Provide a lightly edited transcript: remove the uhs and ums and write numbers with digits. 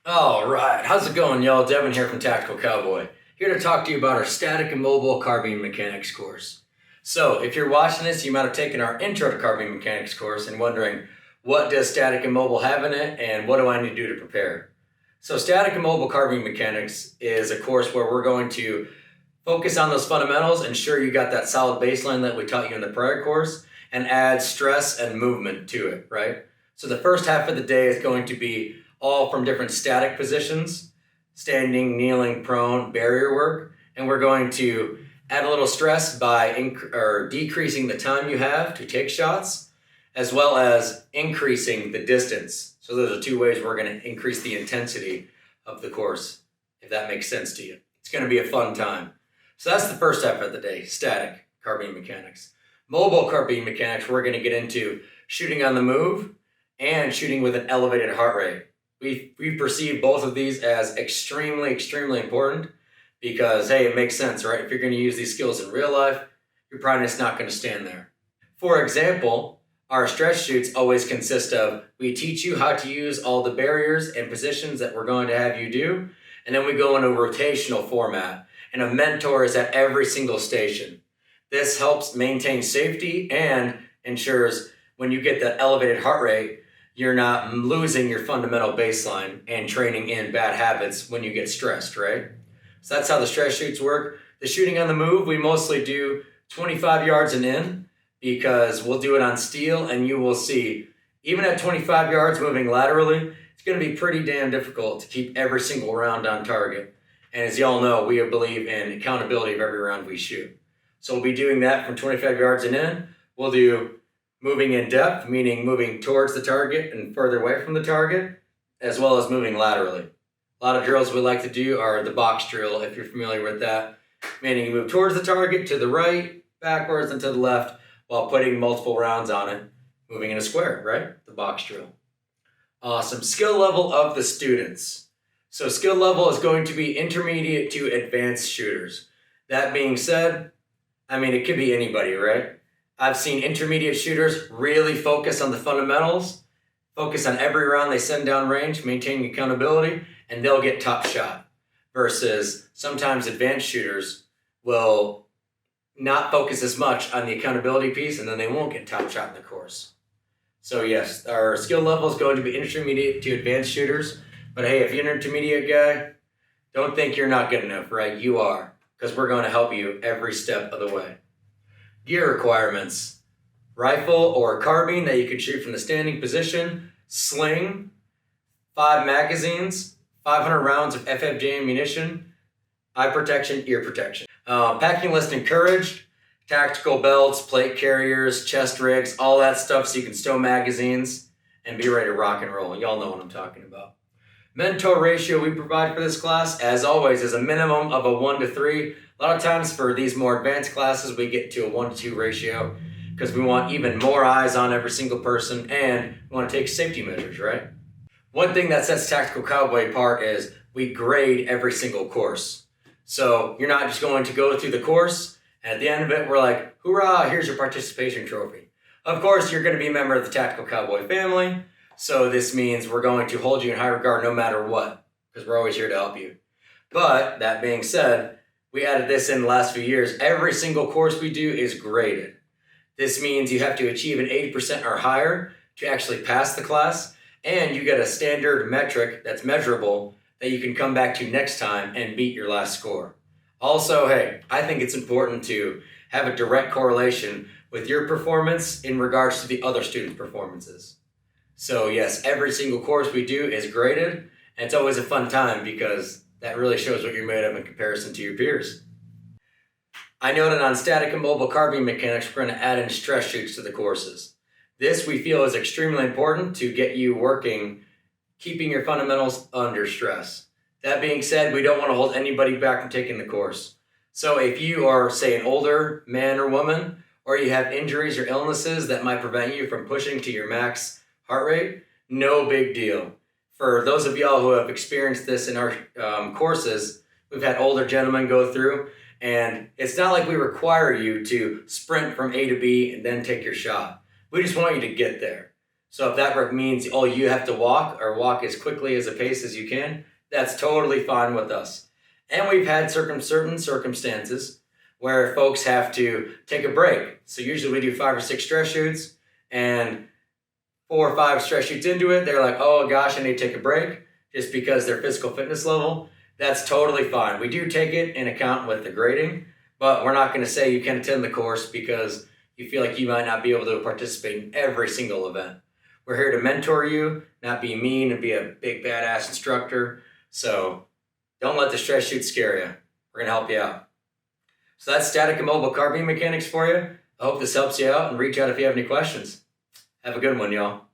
All right, how's it going, y'all? Devin here from Tactical Cowboy, here to talk to you about our static and mobile carbine mechanics course. So, if you're watching this, you might have taken our Intro to Carbine Mechanics course and wondering, what does static and mobile have in it, and what do I need to do to prepare? So, static and mobile carbine mechanics is a course where we're going to focus on those fundamentals, ensure you got that solid baseline that we taught you in the prior course, and add stress and movement to it, right? So the first half of the day is going to be all from different static positions, standing, kneeling, prone, barrier work, and we're going to add a little stress by decreasing the time you have to take shots, as well as increasing the distance. So those are two ways we're going to increase the intensity of the course, if that makes sense to you. It's going to be a fun time. So that's the first half of the day, static carbine mechanics. Mobile carbine mechanics, we're going to get into shooting on the move and shooting with an elevated heart rate. We perceive both of these as extremely, extremely important because, hey, it makes sense, right? If you're going to use these skills in real life, you're probably just not going to stand there. For example, our stress shoots always consist of, we teach you how to use all the barriers and positions that we're going to have you do, and then we go in a rotational format, and a mentor is at every single station. This helps maintain safety and ensures when you get that elevated heart rate, you're not losing your fundamental baseline and training in bad habits when you get stressed, right? So that's how the stress shoots work. The shooting on the move, we mostly do 25 yards and in because we'll do it on steel, and you will see, even at 25 yards moving laterally, it's going to be pretty damn difficult to keep every single round on target. And as y'all know, we believe in accountability of every round we shoot. So we'll be doing that from 25 yards and in. We'll do moving in depth, meaning moving towards the target and further away from the target, as well as moving laterally. A lot of drills we like to do are the box drill, if you're familiar with that, meaning you move towards the target, to the right, backwards, and to the left, while putting multiple rounds on it, moving in a square, right? The box drill. Awesome. Skill level of the students. So skill level is going to be intermediate to advanced shooters. That being said, it could be anybody, right? I've seen intermediate shooters really focus on the fundamentals, focus on every round they send down range, maintaining accountability, and they'll get top shot. Versus sometimes advanced shooters will not focus as much on the accountability piece, and then they won't get top shot in the course. So yes, our skill level is going to be intermediate to advanced shooters. But hey, if you're an intermediate guy, don't think you're not good enough, right? You are, because we're going to help you every step of the way. Gear requirements: rifle or carbine that you can shoot from the standing position, sling, 5 magazines, 500 rounds of FFJ ammunition, eye protection, ear protection. Packing list encouraged, tactical belts, plate carriers, chest rigs, all that stuff so you can stow magazines and be ready to rock and roll. Y'all know what I'm talking about. Mentor ratio we provide for this class, as always, is a minimum of a 1-to-3. A lot of times for these more advanced classes, we get to a 1-to-2 ratio because we want even more eyes on every single person, and we want to take safety measures, right? One thing that sets Tactical Cowboy apart is we grade every single course. So you're not just going to go through the course, and at the end of it, we're like, hoorah, here's your participation trophy. Of course, you're going to be a member of the Tactical Cowboy family, so this means we're going to hold you in high regard no matter what, because we're always here to help you. But that being said, we added this in the last few years. Every single course we do is graded. This means you have to achieve an 80% or higher to actually pass the class, and you get a standard metric that's measurable that you can come back to next time and beat your last score. Also, hey, I think it's important to have a direct correlation with your performance in regards to the other students' performances. So yes, every single course we do is graded, and it's always a fun time because that really shows what you're made of in comparison to your peers. I noted on static and mobile carbine mechanics, we're going to add in stress shoots to the courses. This we feel is extremely important to get you working, keeping your fundamentals under stress. That being said, we don't want to hold anybody back from taking the course. So if you are, say, an older man or woman, or you have injuries or illnesses that might prevent you from pushing to your max heart rate, no big deal. For those of y'all who have experienced this in our courses, we've had older gentlemen go through, and it's not like we require you to sprint from A to B and then take your shot. We just want you to get there. So if that means, oh, you have to walk or walk as quickly as a pace as you can, that's totally fine with us. And we've had certain circumstances where folks have to take a break. So usually we do 5 or 6 stress shoots, and 4 or 5 stress shoots into it, they're like, oh gosh, I need to take a break, just because their physical fitness level. That's totally fine. We do take it in account with the grading, but we're not going to say you can attend the course because you feel like you might not be able to participate in every single event. We're here to mentor you, not be mean and be a big badass instructor. So don't let the stress shoot scare you. We're going to help you out. So that's static and mobile carbine mechanics for you. I hope this helps you out, and reach out if you have any questions. Have a good one, y'all.